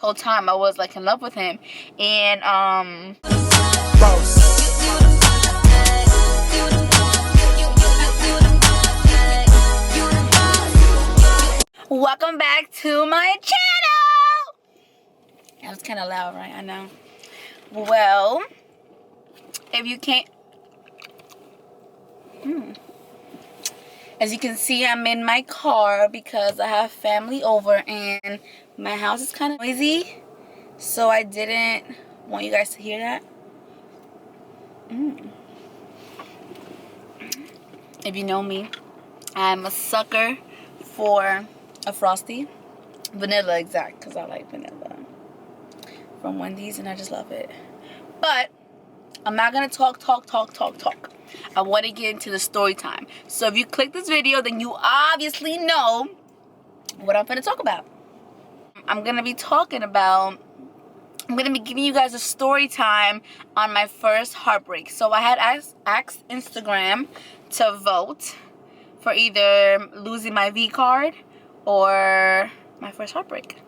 whole time I was like in love with him. And welcome back to my channel. That was kind of loud, right? I know. Well, if you can't, as you can see, I'm in my car because I have family over and my house is kind of noisy, so I didn't want you guys to hear that. If you know me, I'm a sucker for a Frosty. Vanilla exact, because I like vanilla from Wendy's and I just love it. But I'm not going to talk. I want to get into the story time. So if you click this video, then you obviously know what I'm going to talk about. I'm going to be giving you guys a story time on my first heartbreak. So I had asked Instagram to vote for either losing my V card or my first heartbreak.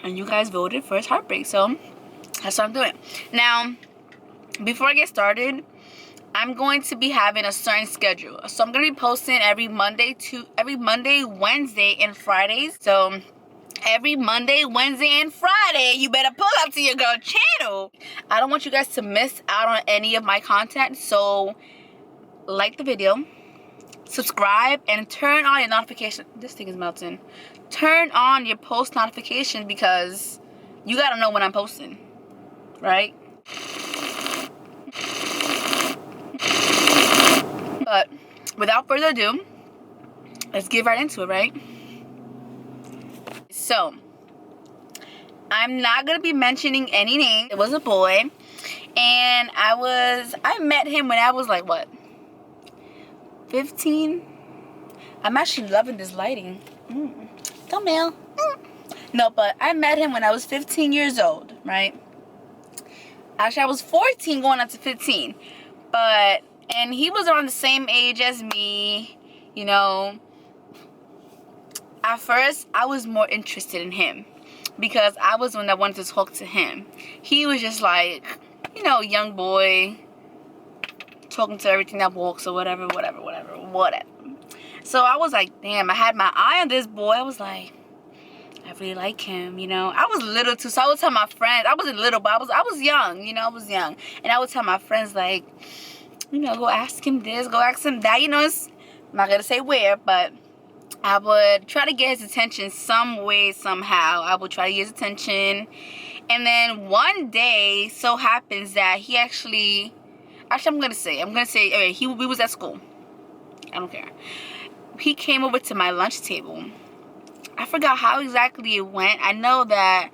And you guys voted first heartbreak, so that's what I'm doing. Now, before I get started, I'm going to be having a certain schedule. So I'm going to be posting every Monday, Wednesday, and Fridays. So every Monday, Wednesday, and Friday, you better pull up to your girl channel. I don't want you guys to miss out on any of my content. So like the video, subscribe, and turn on your notification. This thing is melting. Turn on your post notification because you gotta know when I'm posting, right? But without further ado, let's get right into it, right? So I'm not gonna be mentioning any names. It was a boy, and I met him when I was like, what, 15? I'm actually loving this lighting. Thumbnail. No, but I met him when I was 15 years old, right? Actually, I was 14 going up to 15. And he was around the same age as me, you know. At first, I was more interested in him because I was the one that wanted to talk to him. He was just like, you know, young boy, talking to everything that walks or whatever. So I was like, damn, I had my eye on this boy. I was like, I really like him, you know. I was little too, so I would tell my friends. I wasn't little, but I was young, you know. I was young, and I would tell my friends, like, you know, go ask him this, go ask him that. You know, I'm not gonna say where, but I would try to get his attention some way, somehow. I would try to get his attention, and then one day, so happens that he actually, I'm gonna say, okay, we was at school. I don't care. He came over to my lunch table. I forgot how exactly it went. I know that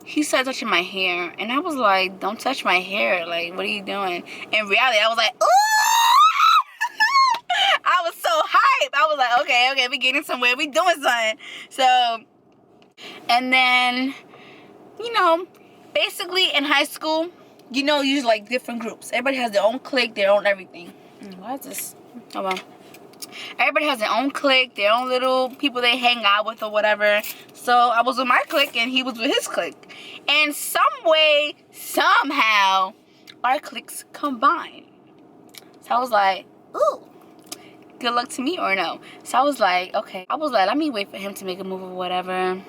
he started touching my hair, and I was like, don't touch my hair. Like, what are you doing? In reality, I was like, ooh! I was so hyped. I was like, okay, we getting somewhere. We doing something. So, and then, you know, basically in high school, you know, you use like different groups. Everybody has their own clique, their own everything. Why is this? Oh, well. Everybody has their own clique, their own little people they hang out with or whatever. So I was with my clique and he was with his clique. And some way, somehow, our cliques combined. So I was like, ooh, good luck to me or no. So I was like, okay. I was like, let me wait for him to make a move or whatever.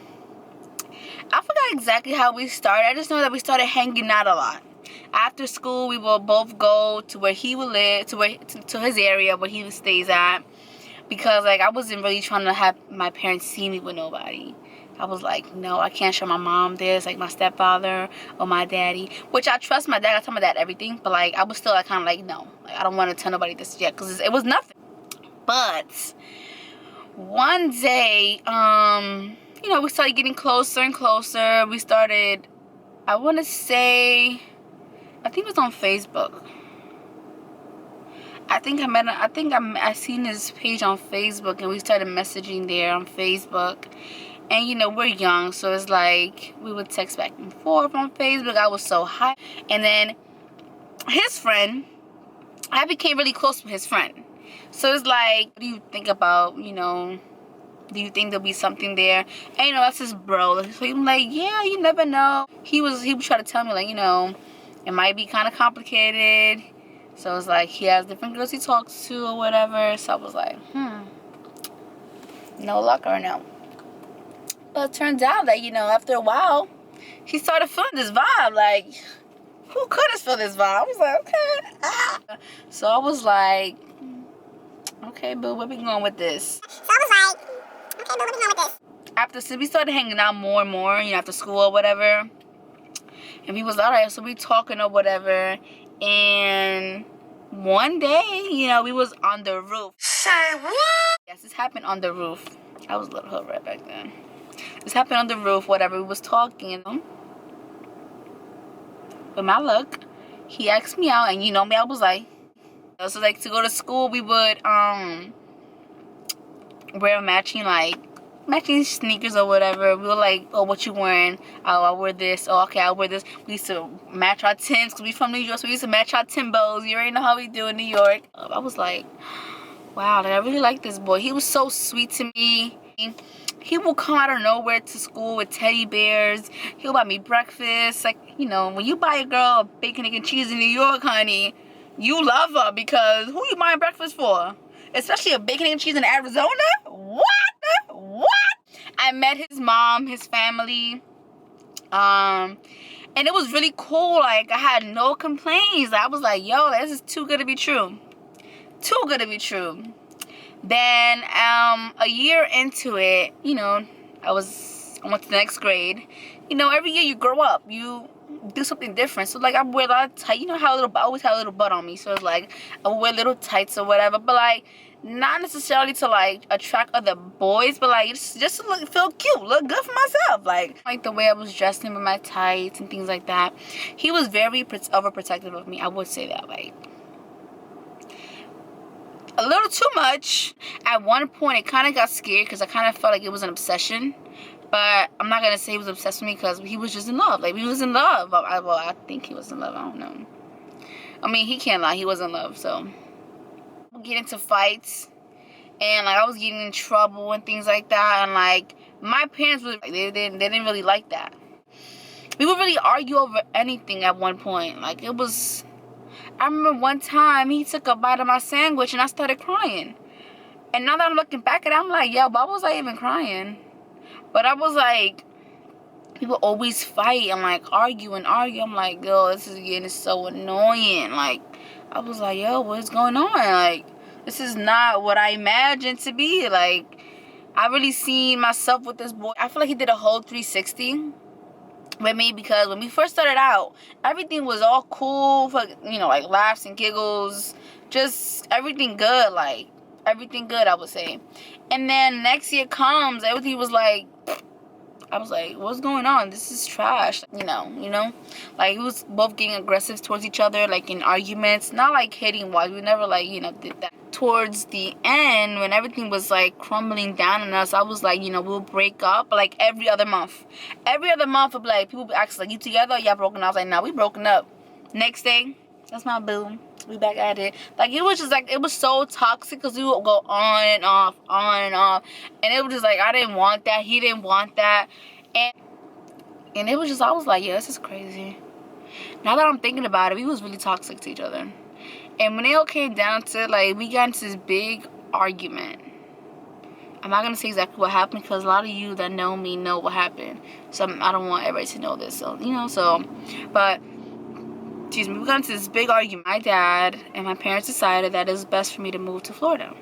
I forgot exactly how we started. I just know that we started hanging out a lot. After school, we will both go to where he would live, to his area where he stays at, because like I wasn't really trying to have my parents see me with nobody. I was like, no, I can't show my mom this, like my stepfather or my daddy, which I trust my dad. I tell my dad everything, but like I was still like kind of like, no, like I don't want to tell nobody this yet because it was nothing. But one day, you know, we started getting closer and closer. We started, I want to say, I think it was on Facebook. I seen his page on Facebook, and we started messaging there on Facebook. And you know, we're young, so it's like we would text back and forth on Facebook. I was so high. And then his friend, I became really close with his friend. So it's like, what do you think about, you know, Do you think there'll be something there? And you know, that's his bro. So I'm like, yeah, you never know. He would try to tell me, like, you know, it might be kind of complicated. So it's like he has different girls he talks to or whatever. So I was like, no luck or no. But it turns out that, you know, after a while, he started feeling this vibe. Like, who couldn't feel this vibe? I was like, okay. So I was like, okay, boo, where we going with this? Since we started hanging out more and more, you know, after school or whatever, and we was all right, so we talking or whatever, and one day, you know, we was on the roof. Say what? Yes, this happened on the roof. I was a little hood right back then. This happened on the roof, whatever. We was talking. With my luck, he asked me out, and you know me, I was like, so like to go to school, we would wear matching sneakers or whatever. We were like, oh, what you wearing? Oh, I wear this. Oh, okay, I'll wear this. We used to match our Timbs because we from New York, so we used to match our Timbos. You already know how we do in New York. I was like, wow, like, I really like this boy. He was so sweet to me. He will come out of nowhere to school with teddy bears. He'll buy me breakfast. Like, you know, when you buy a girl bacon, egg, and cheese in New York, honey, you love her because who you buying breakfast for? Especially a bacon, egg, and cheese in Arizona? What? I met his mom, his family, and it was really cool. Like, I had no complaints. I was like, yo, this is too good to be true. Too good to be true. Then, a year into it, you know, I went to the next grade. You know, every year you grow up, you do something different. So, like, I wear a lot of tights. You know how I always have a little butt on me. So, it's like, I wear little tights or whatever. But, like, not necessarily to, like, attract other boys. But, like, just to feel cute. Look good for myself. Like the way I was dressing with my tights and things like that. He was very overprotective of me. I would say that, like, a little too much. At one point, it kind of got scared because I kind of felt like it was an obsession. But I'm not going to say he was obsessed with me because he was just in love. Like, he was in love. Well, I think he was in love. I don't know. I mean, he can't lie. He was in love, so. We get into fights. And, like, I was getting in trouble and things like that. And, like, my parents, they didn't really like that. We would really argue over anything at one point. Like, it was... I remember one time he took a bite of my sandwich and I started crying. And now that I'm looking back at it, I'm like, yo, why was I even crying? But I was like, people always fight and like argue. I'm like, yo, this is getting so annoying. Like, I was like, yo, what's going on? Like, this is not what I imagined to be. Like, I really seen myself with this boy. I feel like he did a whole 360 with me because when we first started out, everything was all cool for, you know, like laughs and giggles, just everything good, like everything good, I would say. And then next year comes, everything was like, I was like, what's going on? This is trash. You know, like we was both getting aggressive towards each other, like in arguments, not like hitting wise. We never like, you know, did that. Towards the end, when everything was like crumbling down on us, I was like, you know, we'll break up like every other month. Every other month, of like people ask like, you together or y'all broken up? I was like, nah, we broken up. Next day, that's my boo. We back at it. Like, it was just like, it was so toxic because we would go on and off. And it was just like, I didn't want that. He didn't want that. And it was just, I was like, yeah, this is crazy. Now that I'm thinking about it, we was really toxic to each other. And when it all came down to it, like, we got into this big argument. I'm not going to say exactly what happened because a lot of you that know me know what happened. So I don't want everybody to know this. So, you know, but, excuse me, we got into this big argument. My dad and my parents decided that it was best for me to move to Florida.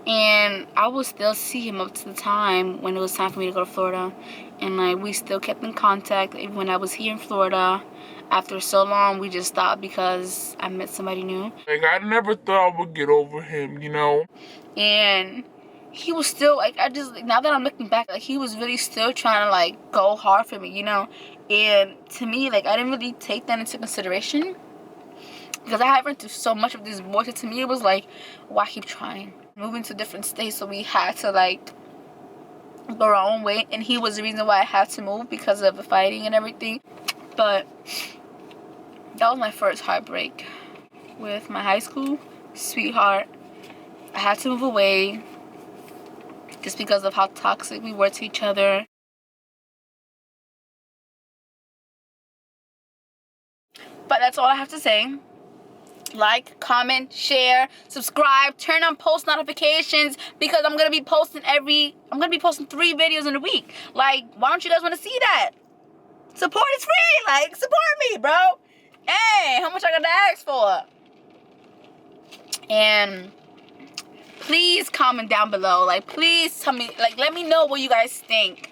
And I would still see him up to the time when it was time for me to go to Florida. And, like, we still kept in contact even when I was here in Florida. After so long, we just stopped because I met somebody new. Like, I never thought I would get over him, you know? And he was still, like, now that I'm looking back, like, he was really still trying to, like, go hard for me, you know? And to me, like, I didn't really take that into consideration. Because I had run through so much of this bullshit. To me, it was like, why keep trying? Moving to different states, so we had to, like, go our own way. And he was the reason why I had to move because of the fighting and everything. But that was my first heartbreak with my high school sweetheart. I had to move away. just because of how toxic we were to each other. But that's all I have to say. Like, comment, share, subscribe, turn on post notifications, because I'm gonna be posting 3 videos in a week. Like, why don't you guys want to see that? Support is free. Like, support me, bro. Hey, how much I gotta ask for? And please comment down below. Like, please tell me, like, let me know what you guys think.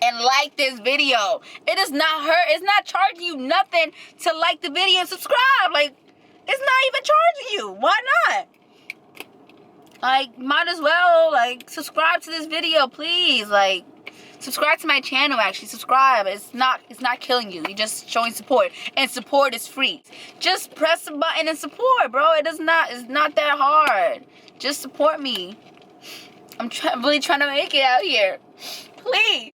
And like this video. It does not hurt. It's not charging you nothing to like the video and subscribe. Like, it's not even charging you. Why not? Like, might as well, like, subscribe to this video, please. Like, subscribe to my channel, actually. Subscribe. It's not killing you. You're just showing support. And support is free. Just press the button and support, bro. It's not that hard. Just support me. I'm really trying to make it out here. Please.